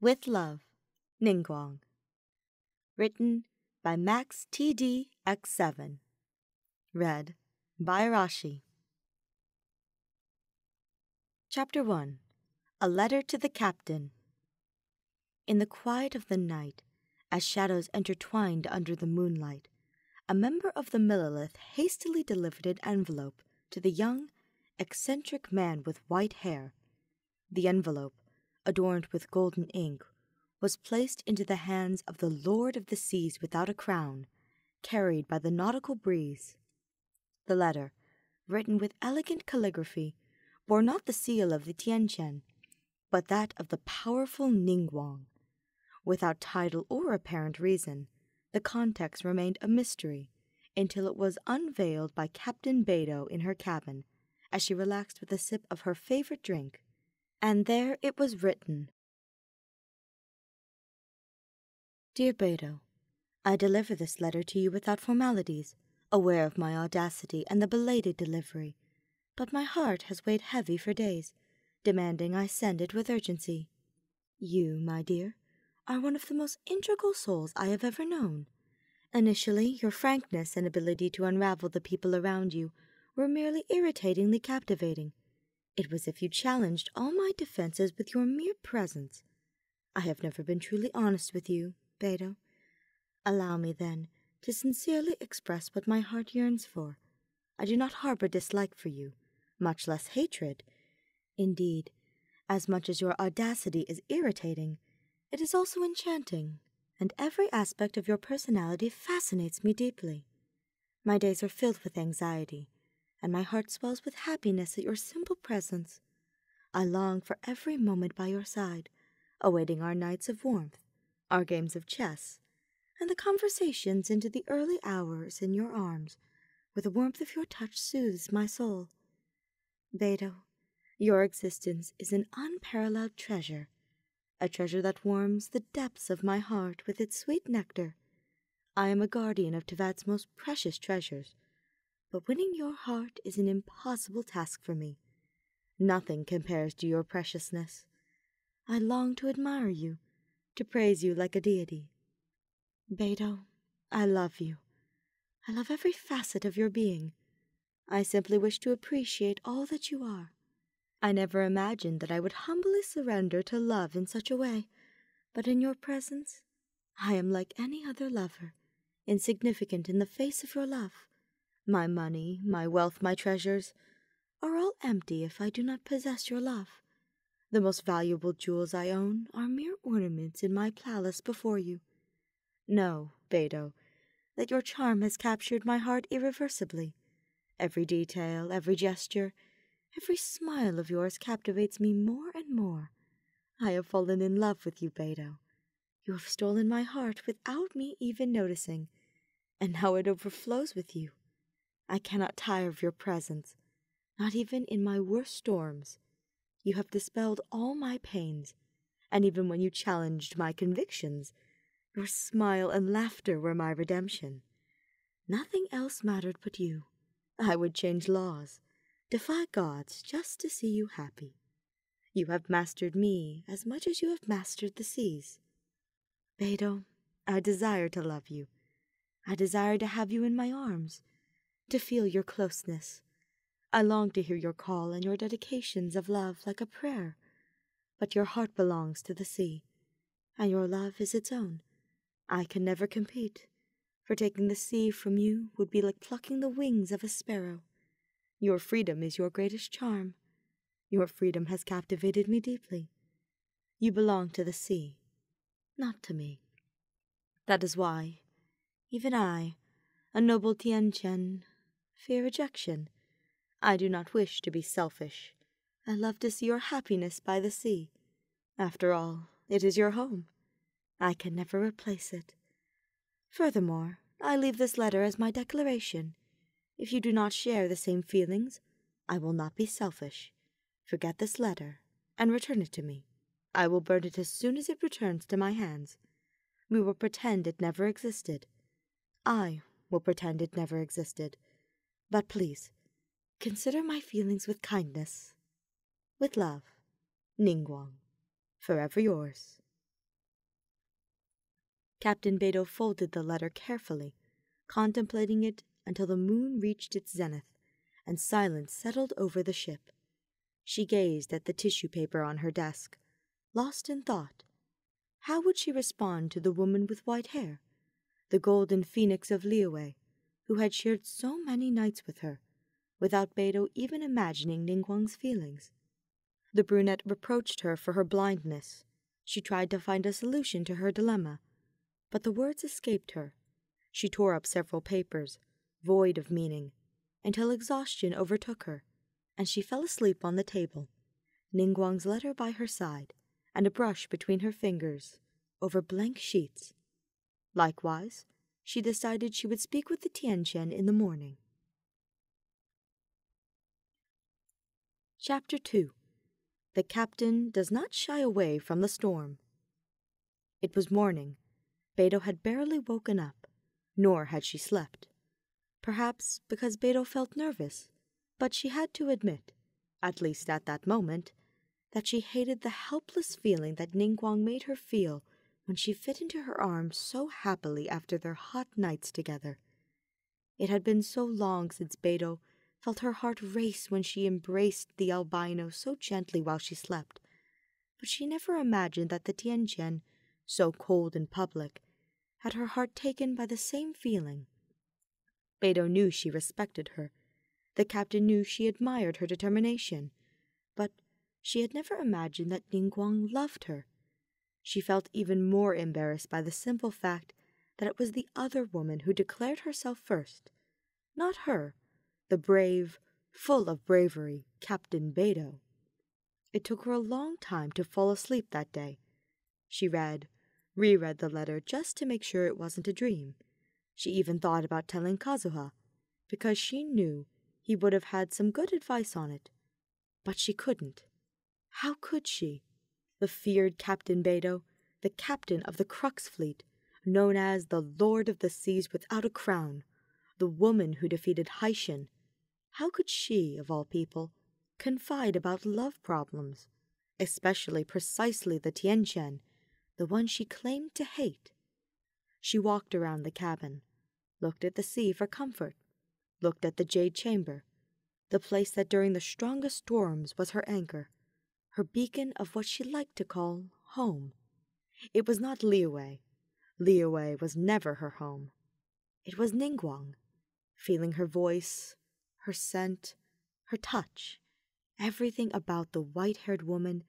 With Love, Ningguang. Written by Max TDX7. Read by Rashi. Chapter 1. A Letter to the Captain. In the quiet of the night, as shadows intertwined under the moonlight, a member of the Millelith hastily delivered an envelope to the young, eccentric man with white hair. The envelope, adorned with golden ink, was placed into the hands of the Lord of the Seas without a crown, carried by the nautical breeze. The letter, written with elegant calligraphy, bore not the seal of the Tianquan, but that of the powerful Ningguang. Without title or apparent reason, the context remained a mystery until it was unveiled by Captain Beidou in her cabin, as she relaxed with a sip of her favorite drink. And there it was written: Dear Beidou, I deliver this letter to you without formalities, aware of my audacity and the belated delivery, but my heart has weighed heavy for days, demanding I send it with urgency. You, my dear, are one of the most integral souls I have ever known. Initially, your frankness and ability to unravel the people around you were merely irritatingly captivating. It was as if you challenged all my defenses with your mere presence. I have never been truly honest with you, Beidou. Allow me, then, to sincerely express what my heart yearns for. I do not harbor dislike for you, much less hatred. Indeed, as much as your audacity is irritating, it is also enchanting, and every aspect of your personality fascinates me deeply. My days are filled with anxiety, and my heart swells with happiness at your simple presence. I long for every moment by your side, awaiting our nights of warmth, our games of chess, and the conversations into the early hours in your arms, where the warmth of your touch soothes my soul. Beidou, your existence is an unparalleled treasure, a treasure that warms the depths of my heart with its sweet nectar. I am a guardian of Tevat's most precious treasures, but winning your heart is an impossible task for me. Nothing compares to your preciousness. I long to admire you, to praise you like a deity. Beidou, I love you. I love every facet of your being. I simply wish to appreciate all that you are. I never imagined that I would humbly surrender to love in such a way, but in your presence, I am like any other lover, insignificant in the face of your love. My money, my wealth, my treasures are all empty if I do not possess your love. The most valuable jewels I own are mere ornaments in my palace before you. Know, Beidou, that your charm has captured my heart irreversibly. Every detail, every gesture, every smile of yours captivates me more and more. I have fallen in love with you, Beidou. You have stolen my heart without me even noticing, and now it overflows with you. I cannot tire of your presence, not even in my worst storms. You have dispelled all my pains, and even when you challenged my convictions, your smile and laughter were my redemption. Nothing else mattered but you. I would change laws, defy gods just to see you happy. You have mastered me as much as you have mastered the seas. Beidou, I desire to love you. I desire to have you in my arms, to feel your closeness. I long to hear your call and your dedications of love like a prayer. But your heart belongs to the sea, and your love is its own. I can never compete, for taking the sea from you would be like plucking the wings of a sparrow. Your freedom is your greatest charm. Your freedom has captivated me deeply. You belong to the sea, not to me. That is why, even I, a noble Tianquan, fear rejection. I do not wish to be selfish. I love to see your happiness by the sea. After all, it is your home. I can never replace it. Furthermore, I leave this letter as my declaration. If you do not share the same feelings, I will not be selfish. Forget this letter and return it to me. I will burn it as soon as it returns to my hands. We will pretend it never existed. I will pretend it never existed. But please, consider my feelings with kindness. With love, Ningguang. Forever yours, Captain Beidou folded the letter carefully, contemplating it until the moon reached its zenith and silence settled over the ship. She gazed at the tissue paper on her desk, lost in thought. How would she respond to the woman with white hair, the golden phoenix of Liyue, who had shared so many nights with her, without Beidou even imagining Ningguang's feelings? The brunette reproached her for her blindness. She tried to find a solution to her dilemma, but the words escaped her. She tore up several papers, void of meaning, until exhaustion overtook her, and she fell asleep on the table, Ningguang's letter by her side, and a brush between her fingers, over blank sheets. Likewise, she decided she would speak with the Tianquan in the morning. Chapter 2. The captain does not shy away from the storm. It was morning. Beidou had barely woken up, nor had she slept. Perhaps because Beidou felt nervous, but she had to admit, at least at that moment, that she hated the helpless feeling that Ningguang made her feel when she fit into her arms so happily after their hot nights together. It had been so long since Beidou felt her heart race when she embraced the albino so gently while she slept, but she never imagined that the Tianquan, so cold in public, had her heart taken by the same feeling. Beidou knew she respected her. The captain knew she admired her determination, but she had never imagined that Ningguang loved her. She felt even more embarrassed by the simple fact that it was the other woman who declared herself first, not her, the brave, full of bravery, Captain Beidou. It took her a long time to fall asleep that day. She reread the letter just to make sure it wasn't a dream. She even thought about telling Kazuha, because she knew he would have had some good advice on it. But she couldn't. How could she? The feared Captain Beidou, the captain of the Crux fleet, known as the Lord of the Seas without a crown, the woman who defeated Haishin. How could she, of all people, confide about love problems, especially precisely the Tianquan, the one she claimed to hate? She walked around the cabin, looked at the sea for comfort, looked at the jade chamber, the place that during the strongest storms was her anchor, her beacon of what she liked to call home. It was not Liyue. Liyue was never her home. It was Ningguang, feeling her voice, her scent, her touch. Everything about the white-haired woman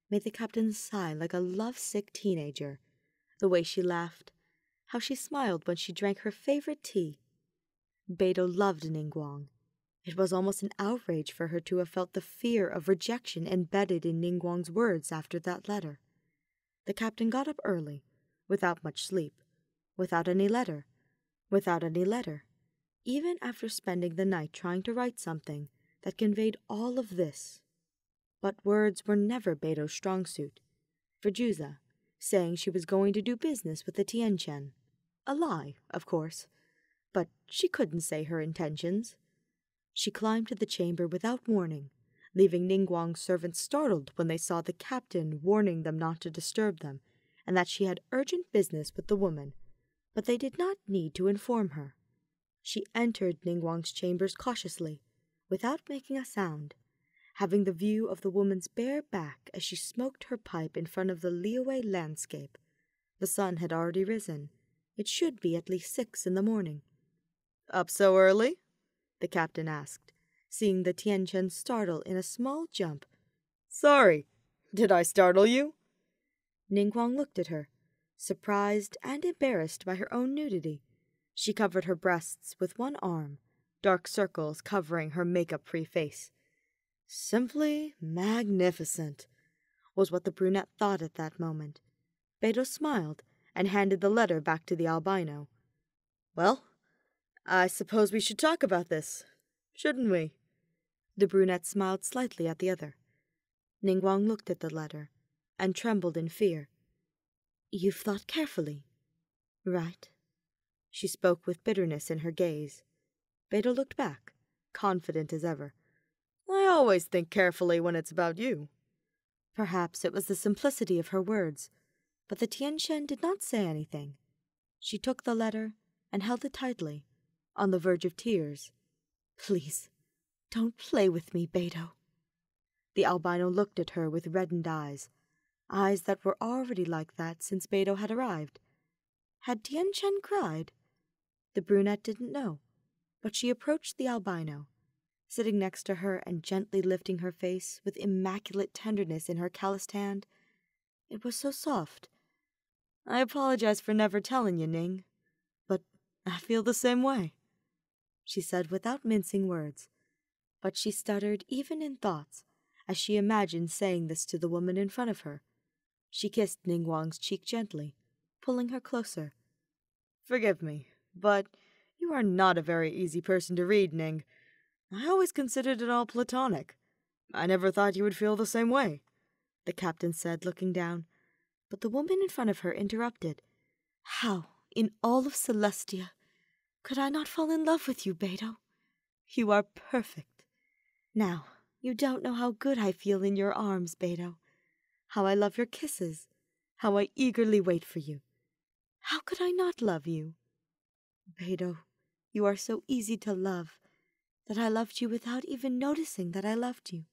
made the captain sigh like a lovesick teenager. The way she laughed, how she smiled when she drank her favorite tea. Beidou loved Ningguang. It was almost an outrage for her to have felt the fear of rejection embedded in Ningguang's words after that letter. The captain got up early, without much sleep, without any letter, even after spending the night trying to write something that conveyed all of this. But words were never Beidou's strong suit. Verjuza, saying she was going to do business with the Tianquan. A lie, of course, but she couldn't say her intentions. She climbed to the chamber without warning, leaving Ningguang's servants startled when they saw the captain warning them not to disturb them, and that she had urgent business with the woman, but they did not need to inform her. She entered Ningguang's chambers cautiously, without making a sound, having the view of the woman's bare back as she smoked her pipe in front of the Liyue landscape. The sun had already risen. It should be at least 6 in the morning. "Up so early?" the captain asked, seeing the Tianquan startle in a small jump. "Sorry, did I startle you?" Ningguang looked at her, surprised and embarrassed by her own nudity. She covered her breasts with one arm, dark circles covering her makeup-free face. Simply magnificent, was what the brunette thought at that moment. Beidou smiled and handed the letter back to the albino. "Well, I suppose we should talk about this, shouldn't we?" The brunette smiled slightly at the other. Ningguang looked at the letter and trembled in fear. "You've thought carefully, right?" She spoke with bitterness in her gaze. Beidou looked back, confident as ever. "I always think carefully when it's about you." Perhaps it was the simplicity of her words, but the Tianquan did not say anything. She took the letter and held it tightly, on the verge of tears. "Please, don't play with me, Beidou." The albino looked at her with reddened eyes that were already like that since Beidou had arrived. Had Tianquan cried? The brunette didn't know, but she approached the albino, sitting next to her and gently lifting her face with immaculate tenderness in her calloused hand. It was so soft. "I apologize for never telling you, Ning, but I feel the same way," she said without mincing words, but she stuttered even in thoughts as she imagined saying this to the woman in front of her. She kissed Ningguang's cheek gently, pulling her closer. "Forgive me, but you are not a very easy person to read, Ning. I always considered it all platonic. I never thought you would feel the same way," the captain said, looking down. But the woman in front of her interrupted. "How, in all of Celestia, could I not fall in love with you, Beidou? You are perfect. Now, you don't know how good I feel in your arms, Beidou. How I love your kisses. How I eagerly wait for you. How could I not love you? Beidou, you are so easy to love that I loved you without even noticing that I loved you.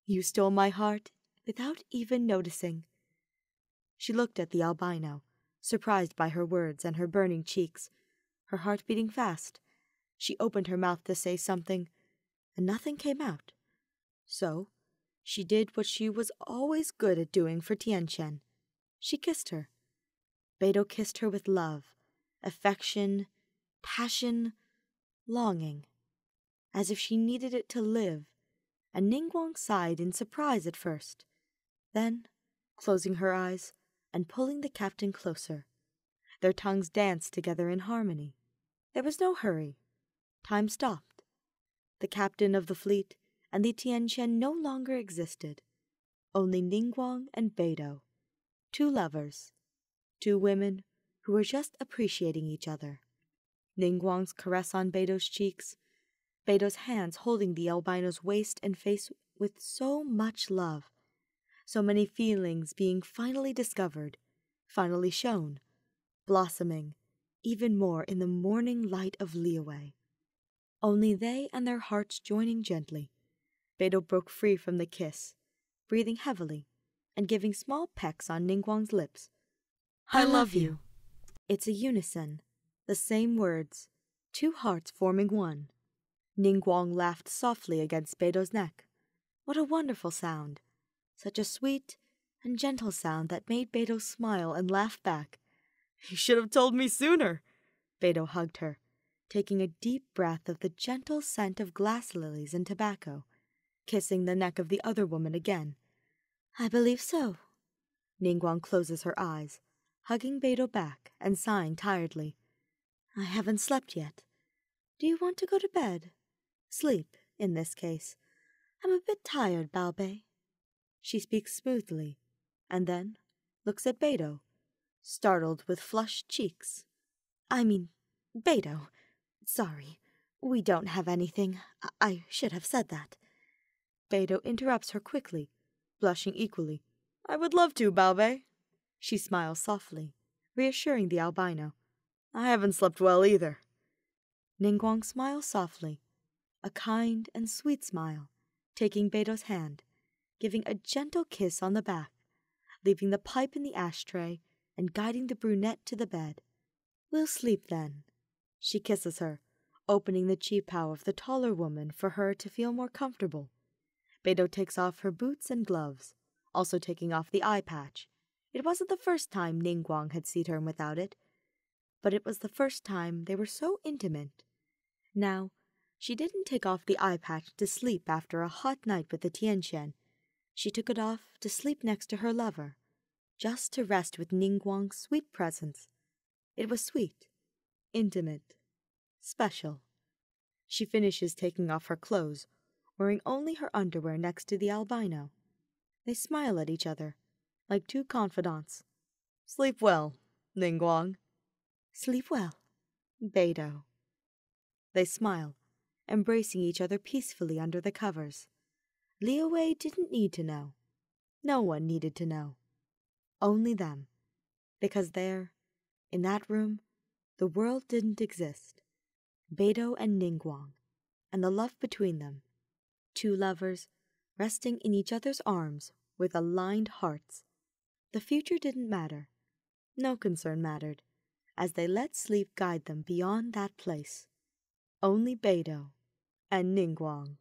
You stole my heart without even noticing." She looked at the albino, surprised by her words and her burning cheeks, her heart beating fast. She opened her mouth to say something, and nothing came out. So, she did what she was always good at doing for Tianquan. She kissed her. Beidou kissed her with love, affection, passion, longing, as if she needed it to live, and Ningguang sighed in surprise at first. Then, closing her eyes and pulling the captain closer, their tongues danced together in harmony. There was no hurry. Time stopped. The captain of the fleet and the Tianquan no longer existed. Only Ningguang and Beidou, two lovers, two women who were just appreciating each other. Ningguang's caress on Beidou's cheeks, Beidou's hands holding the albino's waist and face with so much love, so many feelings being finally discovered, finally shown, blossoming even more in the morning light of Liyue. Only they and their hearts joining gently, Beidou broke free from the kiss, breathing heavily and giving small pecks on Ningguang's lips. "I love you." It's a unison, the same words, two hearts forming one. Ningguang laughed softly against Beidou's neck. What a wonderful sound! Such a sweet and gentle sound that made Beidou smile and laugh back. "You should have told me sooner." Beidou hugged her, taking a deep breath of the gentle scent of glass lilies and tobacco, kissing the neck of the other woman again. "I believe so." Ningguang closes her eyes, hugging Beidou back and sighing tiredly. "I haven't slept yet. Do you want to go to bed? Sleep, in this case. I'm a bit tired, Baobei." She speaks smoothly, and then looks at Beidou, startled with flushed cheeks. "I mean, Beidou. Sorry, we don't have anything. I should have said that." Beidou interrupts her quickly, blushing equally. "I would love to, Baobei." She smiles softly, reassuring the albino. "I haven't slept well either." Ningguang smiles softly, a kind and sweet smile, taking Beidou's hand, giving a gentle kiss on the back, leaving the pipe in the ashtray, and guiding the brunette to the bed. "We'll sleep then." She kisses her, opening the cheapao of the taller woman for her to feel more comfortable. Beidou takes off her boots and gloves, also taking off the eye patch. It wasn't the first time Ningguang had seen her without it, but it was the first time they were so intimate. Now, she didn't take off the eye patch to sleep after a hot night with the Tianquan. She took it off to sleep next to her lover, just to rest with Ningguang's sweet presence. It was sweet, intimate, special. She finishes taking off her clothes, wearing only her underwear next to the albino. They smile at each other, like two confidants. "Sleep well, Ningguang." "Sleep well, Beidou." They smile, embracing each other peacefully under the covers. Liyue didn't need to know. No one needed to know. Only them. Because there, in that room, The world didn't exist. Beidou and Ningguang, and the love between them. Two lovers, resting in each other's arms with aligned hearts. The future didn't matter. No concern mattered, as they let sleep guide them beyond that place. Only Beidou and Ningguang.